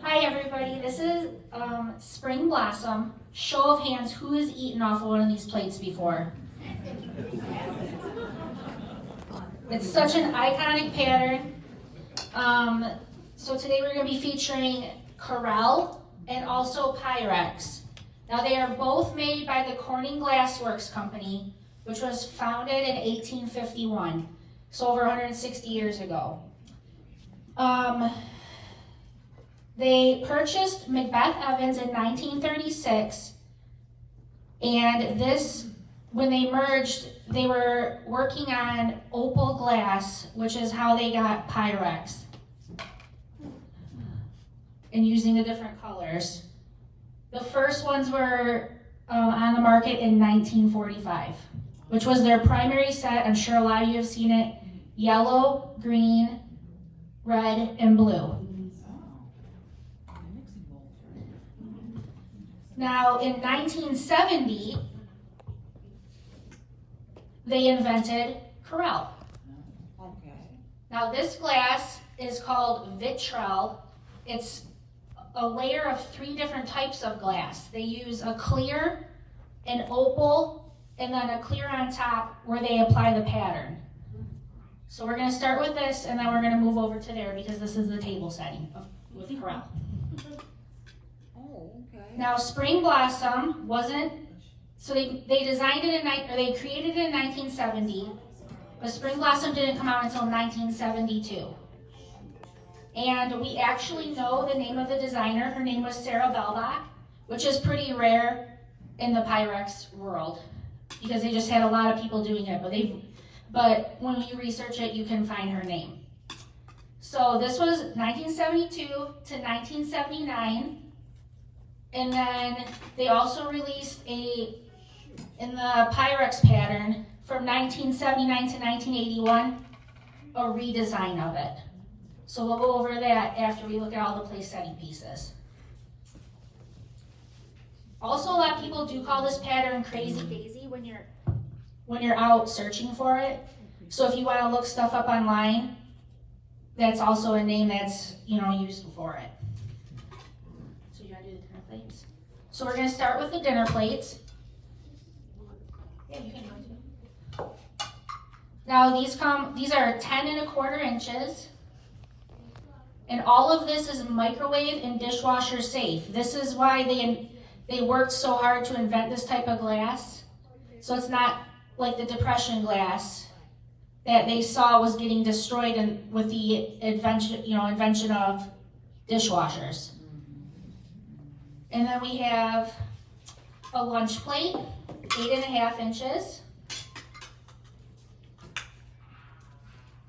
Hi everybody, this is Spring Blossom. Show of hands, who has eaten off of one of these plates before? It's such an iconic pattern. So today we're going to be featuring Corelle and also Pyrex. Now they are both made by the Corning Glassworks Company, which was founded in 1851, so over 160 years ago. They purchased Macbeth Evans in 1936, and when they merged, they were working on opal glass, which is how they got Pyrex, and using the different colors. The first ones were on the market in 1945, which was their primary set. I'm sure a lot of you have seen it: yellow, green, red, and blue. Now, in 1970, they invented Corelle. Okay. Now, this glass is called vitrel. It's a layer of 3 different types of glass. They use a clear, an opal, and then a clear on top where they apply the pattern. So we're going to start with this, and then we're going to move over to there because this is the table setting with Corelle. Oh, okay. Now, Spring Blossom wasn't, so they designed it they created it in 1970, but Spring Blossom didn't come out until 1972. And we actually know the name of the designer. Her name was Sarah Belbach, which is pretty rare in the Pyrex world because they just had a lot of people doing it, but when you research it, you can find her name. So this was 1972 to 1979. And then they also released in the Pyrex pattern from 1979 to 1981, a redesign of it. So we'll go over that after we look at all the place setting pieces. Also, a lot of people do call this pattern Crazy Daisy when you're out searching for it. So if you want to look stuff up online, that's also a name that's used for it. So we're going to start with the dinner plates. Yeah, you can do it. Now these are 10 1/4 inches. And all of this is microwave and dishwasher safe. This is why they worked so hard to invent this type of glass. So it's not like the Depression glass that they saw was getting destroyed with the invention of dishwashers. And then we have a lunch plate, 8 1/2 inches,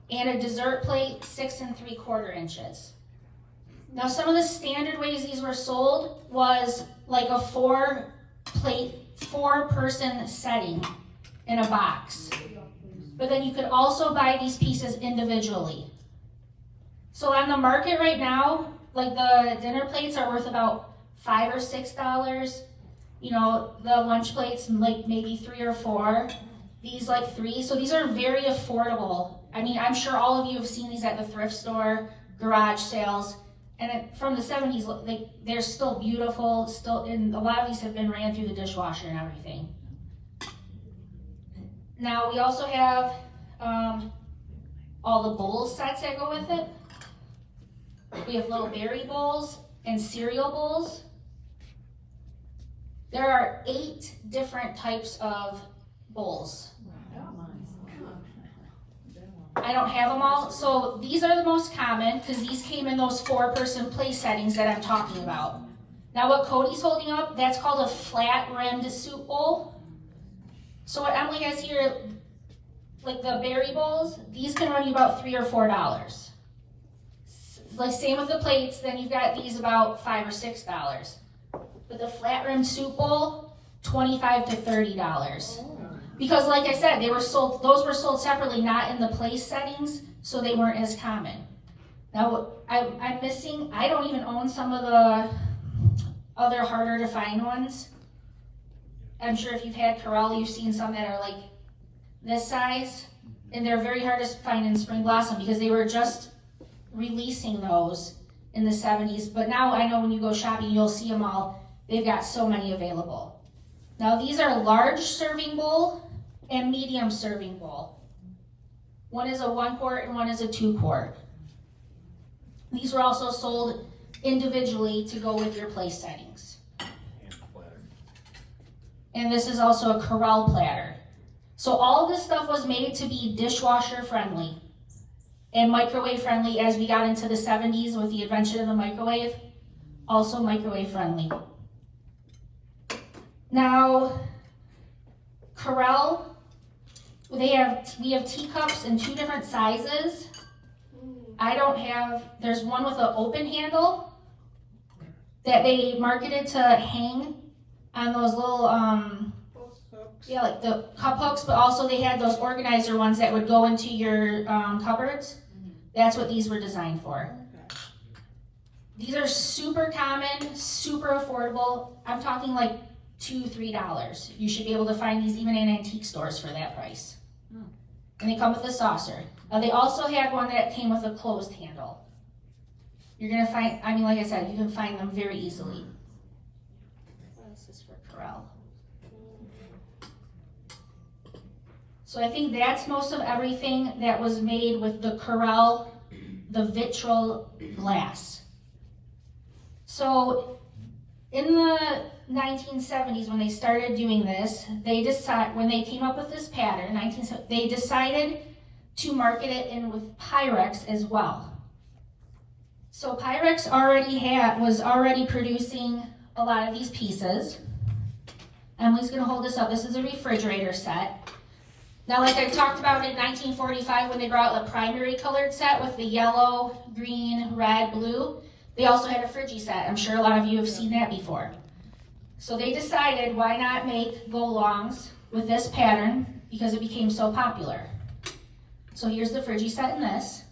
and a dessert plate, 6 3/4 inches. Now, some of the standard ways these were sold was like a 4-person setting in a box. But then you could also buy these pieces individually. So on the market right now, like the dinner plates are worth about $5 or $6. The lunch plates like maybe $3 or $4. These like $3. So these are very affordable. I mean, I'm sure all of you have seen these at the thrift store, garage sales, and from the 70s, they're still beautiful. And a lot of these have been ran through the dishwasher and everything. Now we also have all the bowl sets that go with it. We have little berry bowls and cereal bowls. There are 8 different types of bowls. I don't have them all. So these are the most common because these came in those 4-person place settings that I'm talking about. Now what Cody's holding up, that's called a flat-rimmed soup bowl. So what Emily has here, like the berry bowls, these can run you about $3 or $4. Like same with the plates, then you've got these about $5 or $6. But the flat-rimmed soup bowl, $25 to $30. Because like I said, those were sold separately, not in the place settings, so they weren't as common. Now, I'm missing, I don't even own some of the other harder to find ones. I'm sure if you've had Corelle, you've seen some that are like this size, and they're very hard to find in Spring Blossom because they were just releasing those in the 70s, but now I know when you go shopping, you'll see them all. They've got so many available. Now these are large serving bowl and medium serving bowl. One is a 1 quart and one is a 2 quart. These were also sold individually to go with your place settings. And this is also a Corelle platter. So all of this stuff was made to be dishwasher friendly and microwave friendly as we got into the 70s with the invention of the microwave, also microwave friendly. Now, Corelle, we have teacups in 2 different sizes. There's one with an open handle that they marketed to hang on those little, like the cup hooks, but also they had those organizer ones that would go into your cupboards. That's what these were designed for. These are super common, super affordable. I'm talking like $2, $3. You should be able to find these even in antique stores for that price. And they come with a saucer. They also had one that came with a closed handle. You're gonna find, like I said, you can find them very easily. This is for Corelle. So I think that's most of everything that was made with the Corelle, the vitral glass. So in the 1970s, when they started doing this, when they came up with this pattern, they decided to market it in with Pyrex as well. So Pyrex was already producing a lot of these pieces. Emily's gonna hold this up. This is a refrigerator set. Now, like I talked about in 1945 when they brought out the primary colored set with the yellow, green, red, blue, they also had a Frigi set. I'm sure a lot of you have seen that before. So they decided why not make go-longs with this pattern because it became so popular. So here's the Frigi set in this.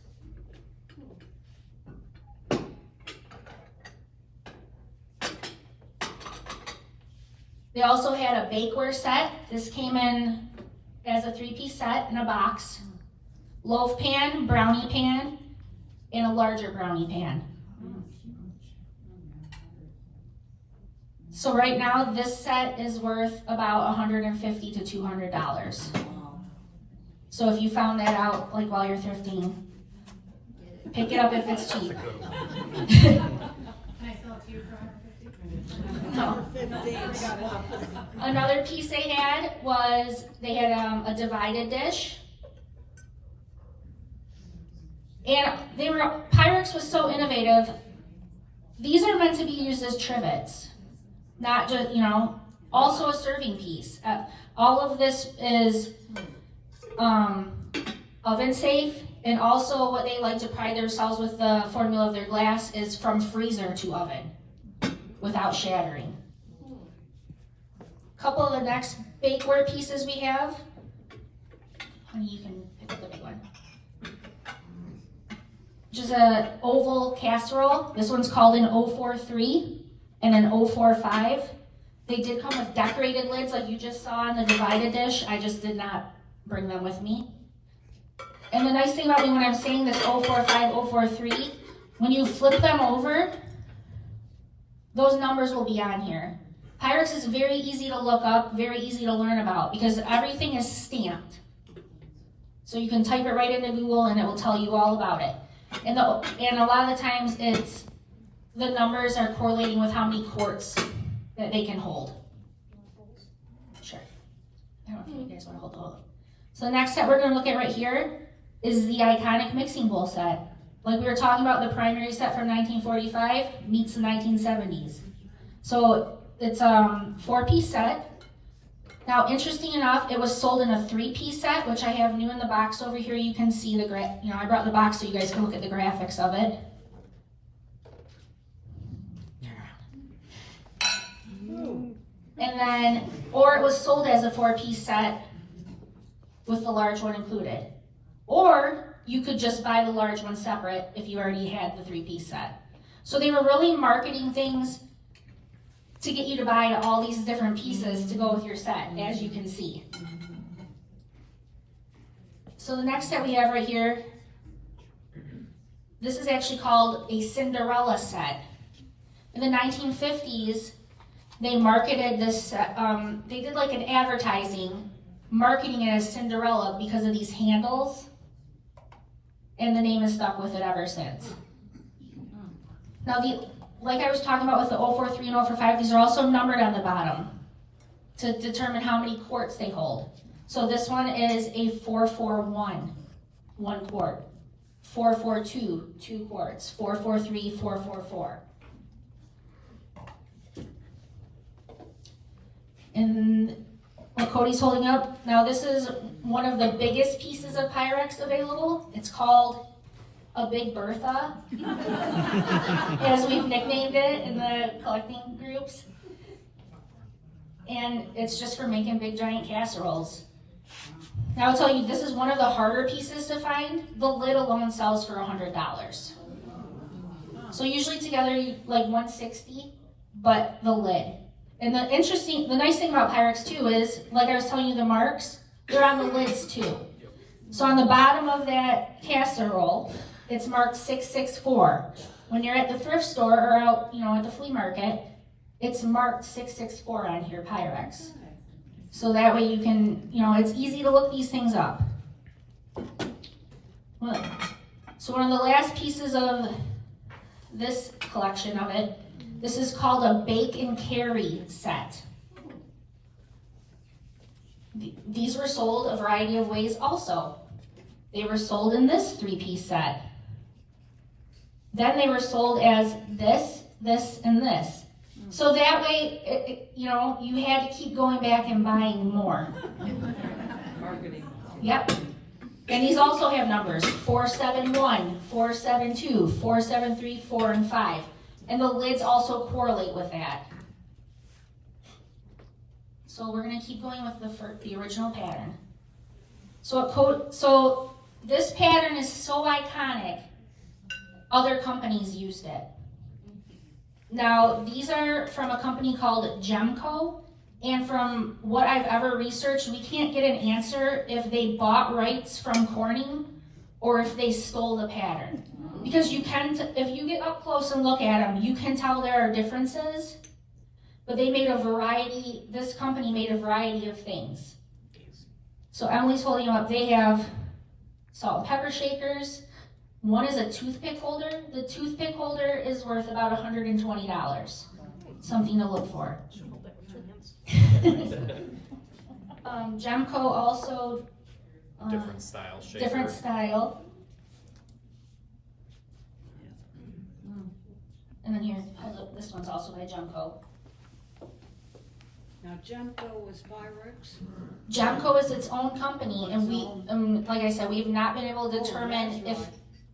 They also had a bakeware set. This came in as a 3-piece set in a box. Loaf pan, brownie pan, and a larger brownie pan. So right now, this set is worth about $150 to $200. So if you found that out, like while you're thrifting, pick it up if it's cheap. Can I sell it to you for $150? No. Another piece they had was a divided dish. And Pyrex was so innovative. These are meant to be used as trivets, not just, also a serving piece. All of this is oven safe, and also what they like to pride themselves with the formula of their glass is from freezer to oven without shattering. A couple of the next bakeware pieces we have. Honey, you can pick up the big one. Which is an oval casserole. This one's called an 043 and an 045. They did come with decorated lids like you just saw on the divided dish. I just did not bring them with me. And the nice thing about me when I'm saying this 045, 043, when you flip them over, those numbers will be on here. Pyrex is very easy to look up, very easy to learn about because everything is stamped. So you can type it right into Google and it will tell you all about it. And a lot of the times the numbers are correlating with how many quarts that they can hold. Sure. I don't know if you guys want to hold the whole. So the next set we're going to look at right here is the iconic mixing bowl set. Like we were talking about, the primary set from 1945 meets the 1970s. So it's a 4-piece set. Now, interesting enough, it was sold in a 3-piece set, which I have new in the box over here. You can see I brought the box so you guys can look at the graphics of it. And then, or it was sold as a 4-piece set with the large one included. Or you could just buy the large one separate if you already had the 3-piece set. So they were really marketing things to get you to buy all these different pieces to go with your set, as you can see. So the next set we have right here, this is actually called a Cinderella set. In the 1950s, they marketed this, they did like an advertising, marketing it as Cinderella because of these handles, and the name has stuck with it ever since. Now, like I was talking about with the 043 and 045, these are also numbered on the bottom to determine how many quarts they hold. So this one is a 441, 1 quart. 442, 2 quarts. 443, 444. And what Cody's holding up, now this is one of the biggest pieces of Pyrex available. It's called a Big Bertha, as we've nicknamed it in the collecting groups. And it's just for making big giant casseroles. Now I'll tell you, this is one of the harder pieces to find. The lid alone sells for $100. So usually together, like $160, but the lid. And the nice thing about Pyrex too is, like I was telling you, the marks, they're on the lids too. So on the bottom of that casserole, it's marked 664. When you're at the thrift store or out, at the flea market, it's marked 664 on here, Pyrex. So that way you can, it's easy to look these things up. So one of the last pieces of this collection of it, this is called a bake and carry set. These were sold a variety of ways also. They were sold in this 3-piece set. Then they were sold as this, this, and this. So that way, you had to keep going back and buying more. Marketing. Yep. And these also have numbers, 471, 472, 473, 4, and 5. And the lids also correlate with that. So we're going to keep going with the original pattern. So this pattern is so iconic, other companies used it. Now, these are from a company called Gemco, and from what I've ever researched, we can't get an answer if they bought rights from Corning or if they stole the pattern. Because if you get up close and look at them, you can tell there are differences, but this company made a variety of things. So Emily's holding them up. They have salt and pepper shakers. One is a toothpick holder. The toothpick holder is worth about $120. Something to look for. Gemco also. Different style shaker. Different style. And then here, this one's also by Gemco. Now, Gemco was Pyrex? Gemco is its own company, and we, like I said, we've not been able to determine if.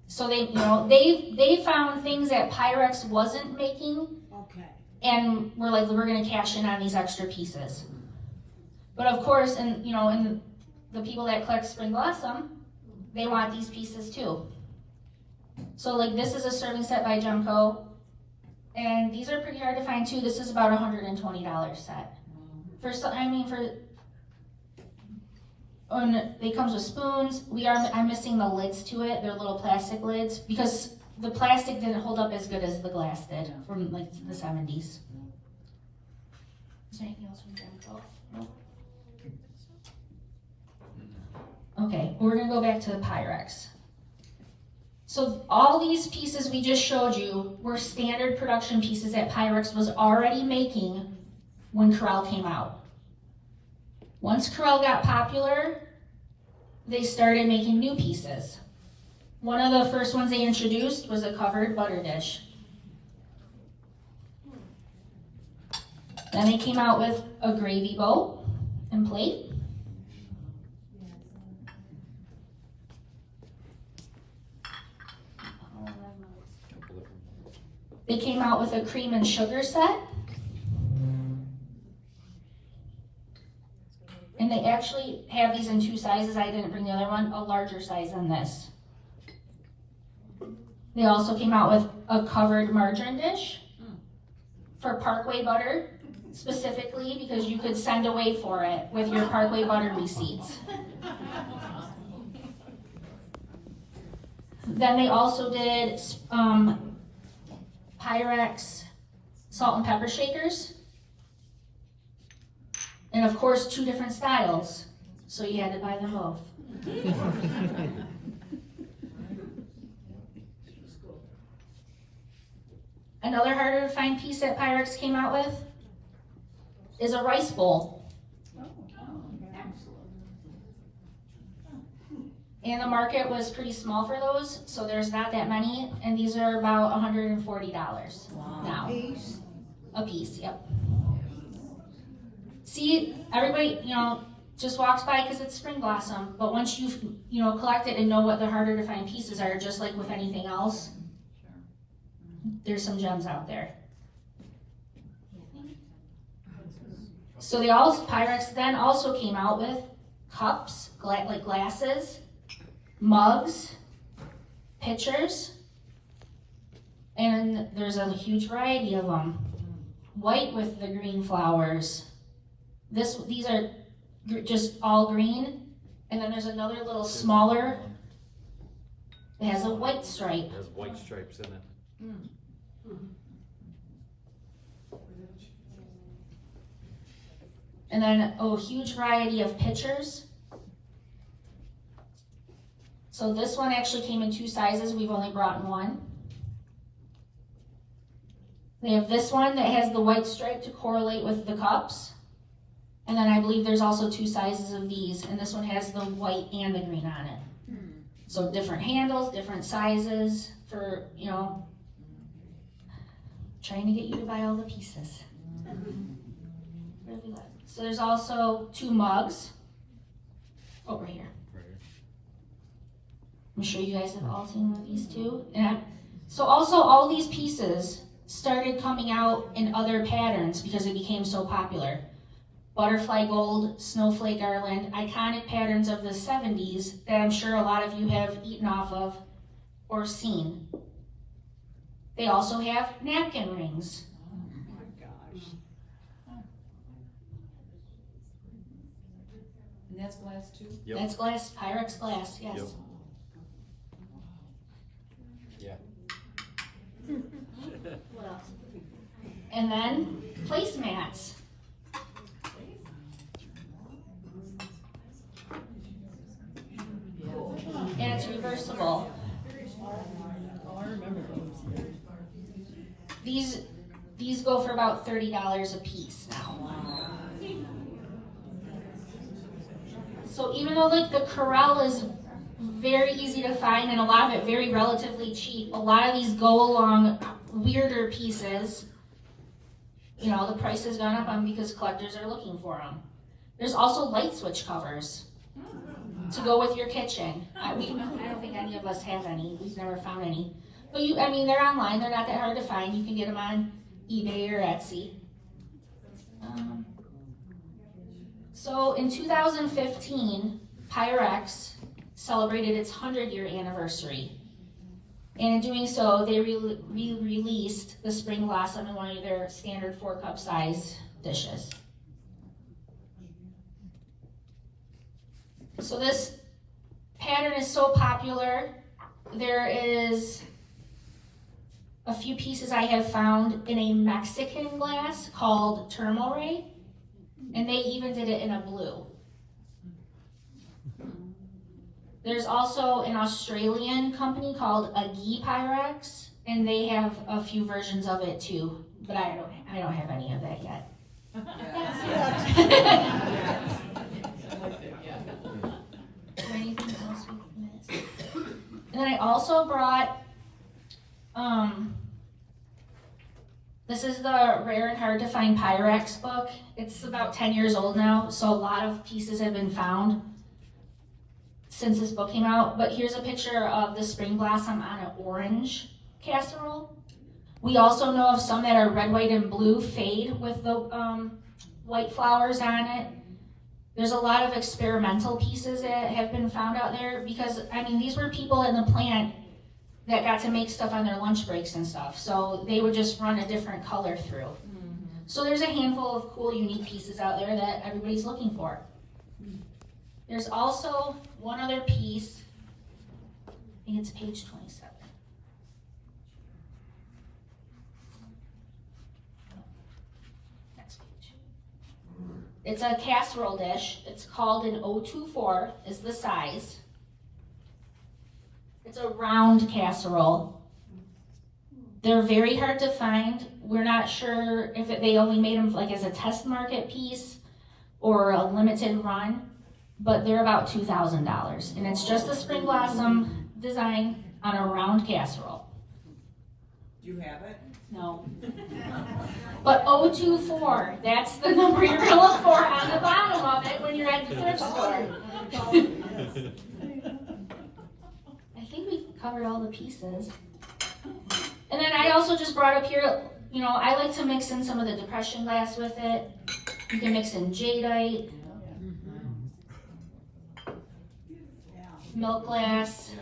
So they found things that Pyrex wasn't making, Okay. and we're going to cash in on these extra pieces. But of course, and the people that collect Spring Blossom, they want these pieces too. So this is a serving set by Gemco, and these are pretty hard to find too. This is about $120 set. It comes with spoons. I'm missing the lids to it. They're little plastic lids because the plastic didn't hold up as good as the glass did from the 70s. Is there anything else from Gemco? No. Okay, we're gonna go back to the Pyrex. So all these pieces we just showed you were standard production pieces that Pyrex was already making when Corelle came out. Once Corelle got popular, they started making new pieces. One of the first ones they introduced was a covered butter dish. Then they came out with a gravy bowl and plate. They came out with a cream and sugar set. And they actually have these in 2 sizes. I didn't bring the other one, a larger size than this. They also came out with a covered margarine dish for Parkway butter, specifically because you could send away for it with your Parkway butter receipts. Then they also did Pyrex salt and pepper shakers. And of course, 2 different styles, so you had to buy them both. Another harder to find piece that Pyrex came out with is a rice bowl. And the market was pretty small for those, so there's not that many, and these are about $140 now. A piece, yep. See, everybody, just walks by because it's spring blossom, but once you've, collect it and know what the harder to find pieces are, just like with anything else, there's some gems out there. So Pyrex then also came out with cups, like glasses, mugs, pitchers, and there's a huge variety of them. White with the green flowers. These are just all green, and then there's another little smaller. It has a white stripe. It has white stripes in it. And then a huge variety of pitchers. So this one actually came in 2 sizes. We've only brought in 1. They have this one that has the white stripe to correlate with the cups. And then I believe there's also 2 sizes of these, and this one has the white and the green on it. So different handles, different sizes for, trying to get you to buy all the pieces. So there's also 2 mugs over here. I'm sure you guys have all seen one of these too. So also all these pieces started coming out in other patterns because it became so popular. Butterfly gold, snowflake garland, iconic patterns of the 70s that I'm sure a lot of you have eaten off of or seen. They also have napkin rings. Oh my gosh. And that's glass too? Yep. That's glass, Pyrex glass, yes. Yep. Yeah. What else? And then placemats. And it's reversible. Oh, I remember those. These go for about $30 a piece now. So even though like the Corelle is very easy to find and a lot of it very relatively cheap, a lot of these go along weirder pieces. The price has gone up on because collectors are looking for them. There's also light switch covers to go with your kitchen. I don't think any of us have any. We've never found any. But they're online. They're not that hard to find. You can get them on eBay or Etsy. So in 2015, Pyrex celebrated its 100-year anniversary. And in doing so, they released the Spring Blossom in one of their standard 4-cup size dishes. So this pattern is so popular, there is a few pieces I have found in a Mexican glass called Tourmalet, and they even did it in a blue. There's also an Australian company called Agi Pyrex, and they have a few versions of it too, but I don't have any of that yet. Anything else we've missed? And then I also brought, this is the Rare and Hard to Find Pyrex book. It's about 10 years old now, so a lot of pieces have been found since this book came out. But here's a picture of the Spring Blossom on an orange casserole. We also know of some that are red, white, and blue fade with the white flowers on it. There's a lot of experimental pieces that have been found out there because, these were people in the plant that got to make stuff on their lunch breaks and stuff. So they would just run a different color through. So there's a handful of cool, unique pieces out there that everybody's looking for. There's also one other piece. think it's page 27. Next page. It's a casserole dish. It's called an 024 is the size. It's a round casserole. They're very hard to find. We're not sure if they only made them like as a test market piece or a limited run, but they're about $2,000. And it's just a spring blossom design on a round casserole. Do you have it? No. But 024, that's the number you're gonna look for on the bottom of it when you're at the thrift store. I think we covered all the pieces. And then I also just brought up here, you know, I like to mix in some of the depression glass with it. You can mix in jadeite, milk glass.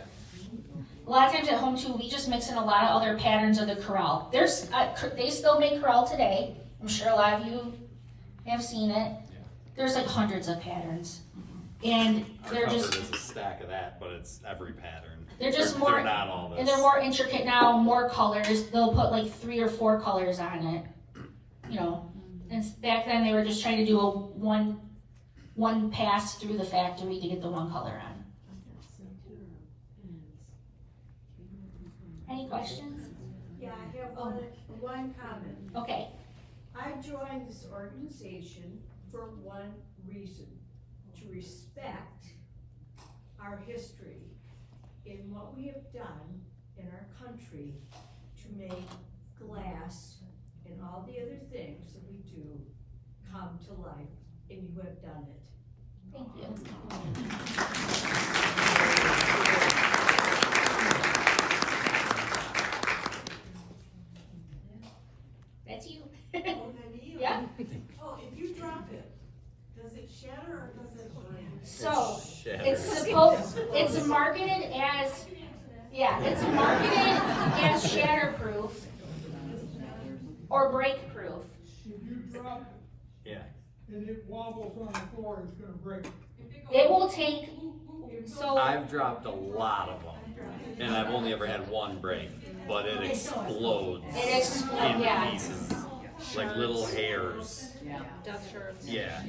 A lot of times at home too, we just mix in a lot of other patterns of the Corelle. They still make Corelle today. I'm sure a lot of you have seen it. There's like hundreds of patterns. And they're Our just, cupboard is a stack of that, but it's every pattern. they're just more, They're not all this. and they're more intricate now, more colors. They'll put like 3 or 4 colors on it, you know. And back then they were just trying to do a one pass through the factory to get the one color on. Any questions? Yeah, I have one comment. Okay. I joined this organization for one reason, to respect our history in what we have done in our country to make glass and all the other things that we do come to life, and you have done it. Thank you. That's you. Oh, then you. Yeah. Oh, if you drop it, does it shatter or does it break? So Shatter. it's marketed as shatterproof or break-proof. If you drop Yeah. it and it wobbles on the floor, it's gonna break. It will take, so I've dropped a lot of them, and I've only ever had one break, but it explodes it explodes, in yeah. pieces, like little hairs. Duck shirts. Yeah.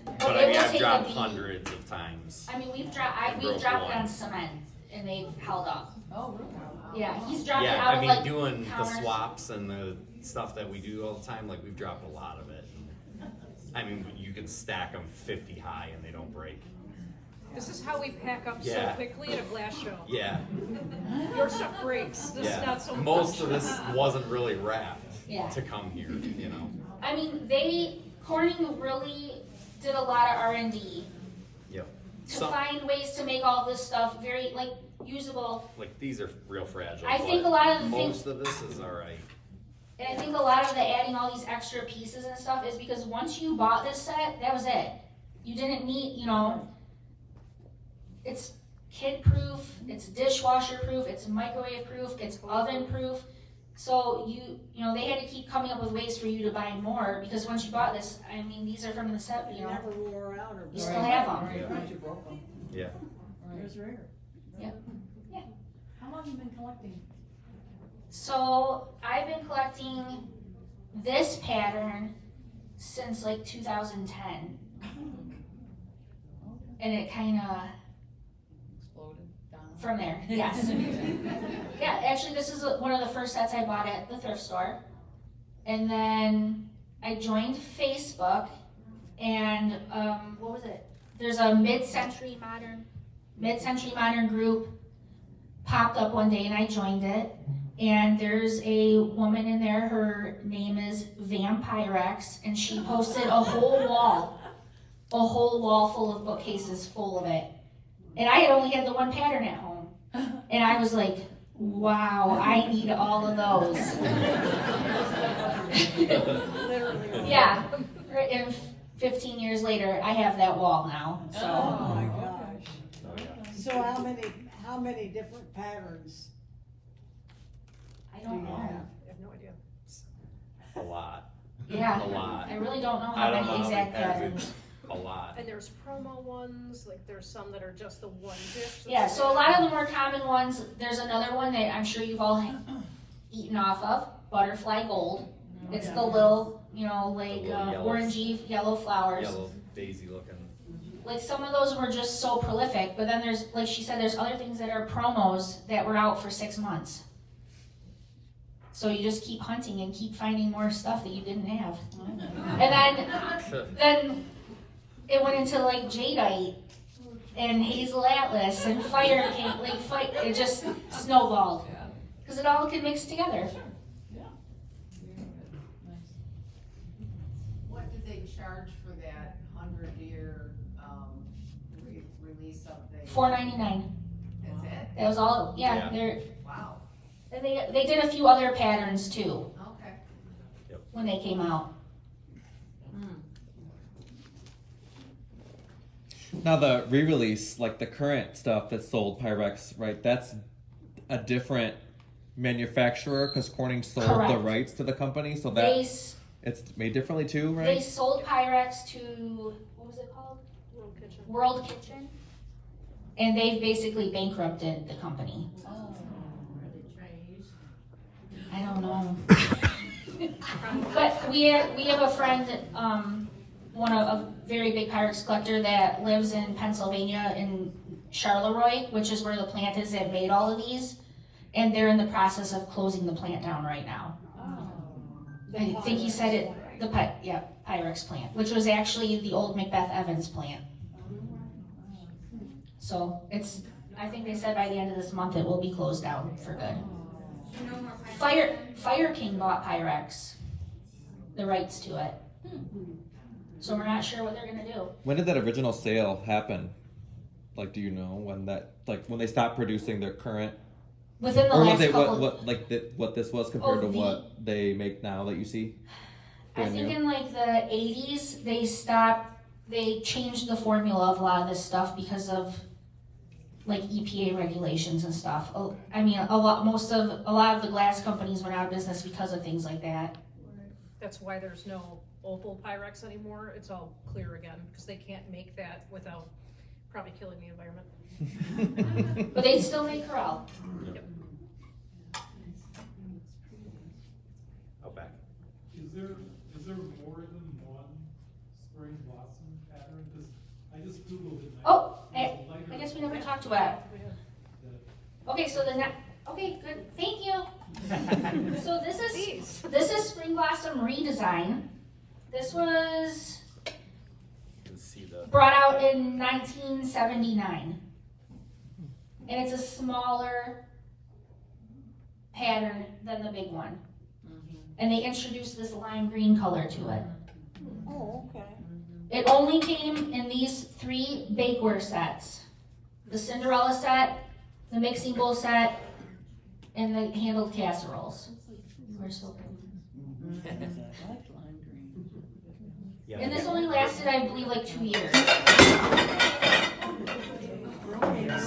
But But it I mean, will I've take dropped a beat. hundreds of times. I mean, we've broke dropped it one. on cement and they've held up. Oh, really? Yeah, he's dropped it Yeah, out I of mean, like doing the counters. swaps and the stuff that we do all the time, like we've dropped a lot of it. I mean, you can stack them 50 high and they don't break. This is how we pack up so Yeah. quickly at a glass show. Yeah, Your stuff breaks. This is yeah. not so much. Most of this wasn't really wrapped Yeah. to come here, you know. I mean, Corning really did a lot of R&D Yep. to Some, find ways to make all this stuff very like usable. like these are real fragile. I think but a lot of the most of this is all right. And I think a lot of the adding all these extra pieces and stuff is because once you bought this set, that was it. You didn't need, you know, it's kid proof, it's dishwasher proof, it's microwave proof, it's oven proof. So you know, they had to keep coming up with ways for you to buy more because once you bought this, I mean, these are from the set, you know, Never wore out or. you still have them. Right, once you broke them. Yeah. There's rare. Yep. Yeah. How long have you been collecting? So I've been collecting this pattern since like 2010. And it kind of Exploded down. from there, yes. Yeah, actually, this is one of the first sets I bought at the thrift store. And then I joined Facebook, and what was it? There's a mid-century modern group popped up one day, and I joined it. And there's a woman in there. Her name is Pyrex, and she posted a whole wall full of bookcases full of it. And I had only had the one pattern at home. And I was like, wow, I need all of those. Literally. Yeah. And 15 years later, I have that wall now. Oh So my gosh. Oh, yeah. So how many different patterns I do don't you know. have? I have no idea. A lot. Yeah. A lot. I really don't know I how don't many know how many exact patterns. a lot. And there's promo ones, like there's some that are just the one dish. Yeah, so a lot of the more common ones, there's another one that I'm sure you've all eaten off of, Butterfly Gold. It's the little, like The little yellow- orangey yellow flowers. Yellow daisy looking. Like some of those were just so prolific, but then there's, like she said, there's other things that are promos that were out for 6 months. So you just keep hunting and keep finding more stuff that you didn't have. And then it went into like jadeite and hazel atlas and fire cake, it just snowballed. Because it all can mix together. What do they charge for that 100-year, release of the? $4.99. That's it? That was all, Yeah. they're, Wow, and they did a few other patterns too okay. when they came out. Now the re-release, like the current stuff that's sold Pyrex, right? That's a different manufacturer because Corning sold Correct. the rights to the company, so that They it's made differently too, They right? sold Pyrex to, what was it called? World Kitchen. World Kitchen. And they've basically bankrupted the company. I don't know. But we have a friend, a very big Pyrex collector that lives in Pennsylvania in Charleroi, which is where the plant is that made all of these. And they're in the process of closing the plant down right now. I think he said it, Pyrex plant, which was actually the old Macbeth Evans plant. So I think they said by the end of this month it will be closed down for good. Fire King bought Pyrex, the rights to it. So we're not sure what they're gonna do. When did that original sale happen? Like, do you know when that, like, when they stopped producing their current, Within the or last was it couple, what this was compared to the- what they make now that you see? I Brand think new? in like the 80s, they changed the formula of a lot of this stuff because of like EPA regulations and stuff. I mean, a lot of the glass companies went out of business because of things like that. That's why there's no opal Pyrex anymore. It's all clear again, because they can't make that without probably killing the environment. But they still make Corelle. Out back. Is there more than one spring blossom pattern? Because I just Googled it. Oh, There's a lighter- I guess we never talked about it. Okay, so okay, good, thank you. So this is Spring Blossom Redesign. This was You can see the. brought out in 1979. And it's a smaller pattern than the big one. And they introduced this lime green color to it. Oh, okay. It only came in these 3 bakeware sets. The Cinderella set, the mixing bowl set, and the handled casseroles. We're so Yeah. And this only lasted, I believe, like 2 years.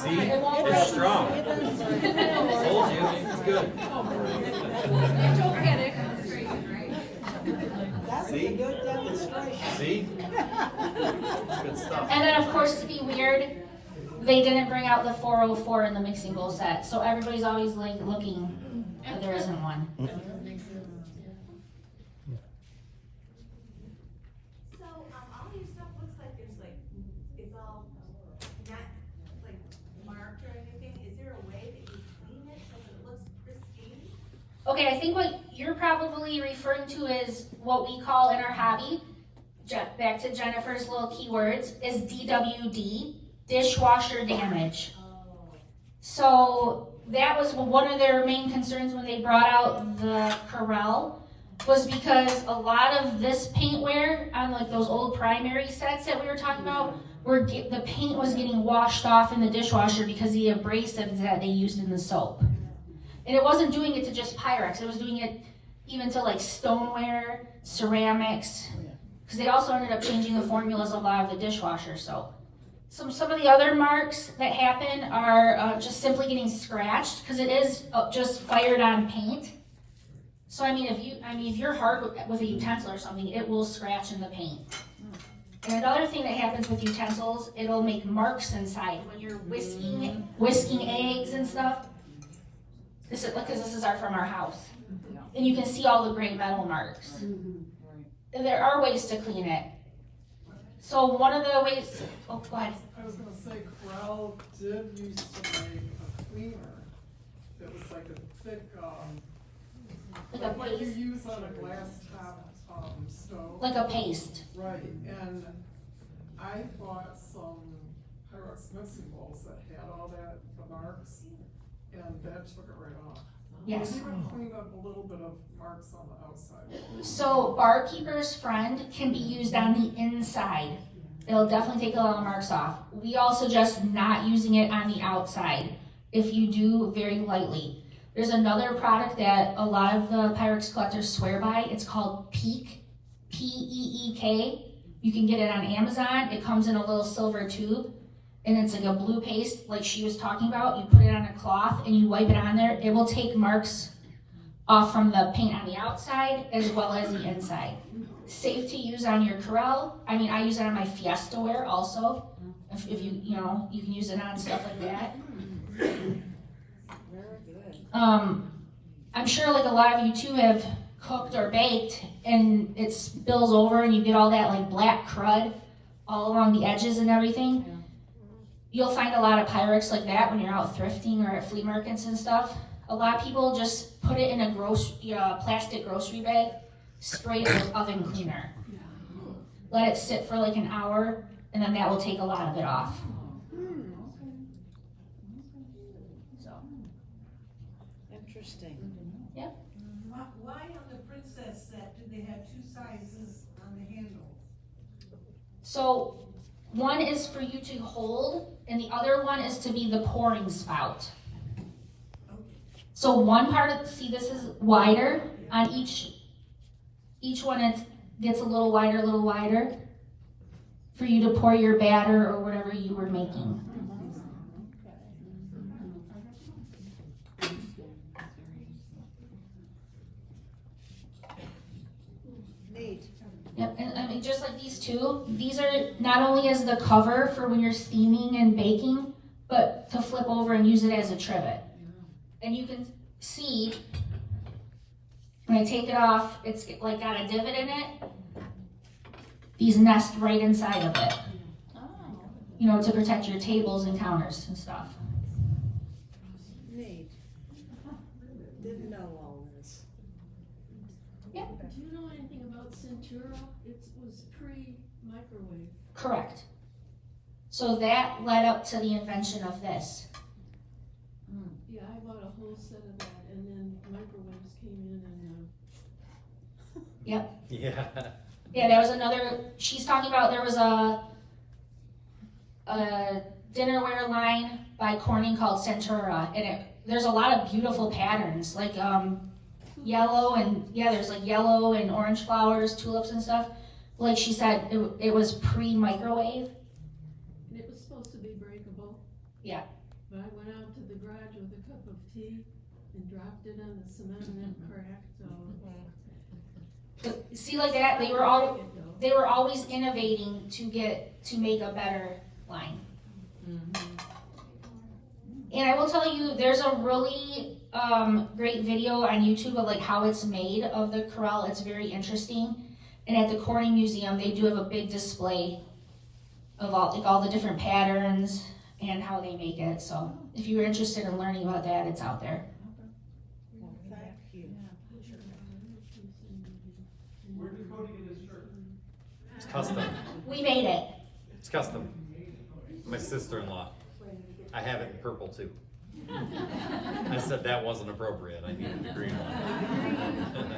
See, It won't it's break. strong. Told you, it's good. Don't panic. That was See? a good demonstration. See? It's good stuff. And then, of course, to be weird, they didn't bring out the 404 in the mixing bowl set. So everybody's always like looking, but there isn't one. So, all your stuff looks like it's all not like marked or anything. Is there a way that you clean it so that it looks pristine? Okay, I think what you're probably referring to is what we call in our hobby, back to Jennifer's little keywords, is DWD, dishwasher damage. So that was one of their main concerns when they brought out the Corelle, was because a lot of this paintware on like those old primary sets that we were talking about, the paint was getting washed off in the dishwasher because of the abrasives that they used in the soap. And it wasn't doing it to just Pyrex, it was doing it even to like stoneware, ceramics, because they also ended up changing the formulas of a lot of the dishwasher soap. Some of the other marks that happen are just simply getting scratched, because it is just fired on paint. So if you're hard with a utensil or something, it will scratch in the paint. And another thing that happens with utensils, it'll make marks inside when you're whisking eggs and stuff. This is because this is from our house, and you can see all the gray metal marks. And there are ways to clean it. So one of the ways, oh, go ahead. I was gonna say Corelle did used to make a cleaner that was like a thick, Like a what you paste? use on a glass top, stove. Like a paste. Right, and I bought some Pyrex mixing bowls that had all the marks, and that took it right off. Yes. It even cleaned up a little bit of marks on the outside. So Barkeeper's Friend can be used on the inside. It'll definitely take a lot of marks off. We all suggest not using it on the outside. If you do, very lightly. There's another product that a lot of the Pyrex collectors swear by. It's called Peek, P-E-E-K. You can get it on Amazon. It comes in a little silver tube, and it's like a blue paste, like she was talking about. You put it on a cloth and you wipe it on there. It will take marks off from the paint on the outside as well as the inside. Safe to use on your Corelle. I mean, I use it on my Fiesta ware also. If you can use it on stuff like that. Very good. I'm sure like a lot of you too have cooked or baked and it spills over and you get all that like black crud all along the edges and everything. Yeah. You'll find a lot of Pyrex like that when you're out thrifting or at flea markets and stuff. A lot of people just put it in a plastic grocery bag, spray it with oven cleaner. Let it sit for like an hour, and then that will take a lot of it off. So, Interesting. Why on the princess set do they have two sizes on the handle? so one is for you to hold, and the other one is to be the pouring spout. So one part see this is wider on each one. It gets a little wider for you to pour your batter or whatever you were making. Neat. Yep, and I mean just like these two, these are not only as the cover for when you're steaming and baking, but to flip over and use it as a trivet. And you can see when I take it off, it's like got a divot in it. These nest right inside of it. You know, to protect your tables and counters and stuff. Neat. Didn't know all this. Do you know anything about Centura? It was pre-microwave. Correct. So that led up to the invention of this. Yeah, I bought a whole set of that, and then microwaves came in and, Yep. Yeah. Yeah, there was another, she's talking about there was a dinnerware line by Corning called Centura, and there's a lot of beautiful patterns, like yellow and, there's like yellow and orange flowers, tulips and stuff. Like she said, it was pre-microwave. and it was supposed to be breakable. Yeah. But I went out to the garage with a cup of tea and dropped it on the cement and it cracked, so. But see, like that, they were always innovating to make a better line. And I will tell you, there's a really great video on YouTube of like how it's made of the Corelle. It's very interesting. And at the Corning Museum, they do have a big display of all the different patterns and how they make it. So if you're interested in learning about that, it's out there. Well, thank you. Where did Cody get his shirt? It's custom. We made it. It's custom. My sister-in-law. I have it in purple too. I said that wasn't appropriate. I needed the green one.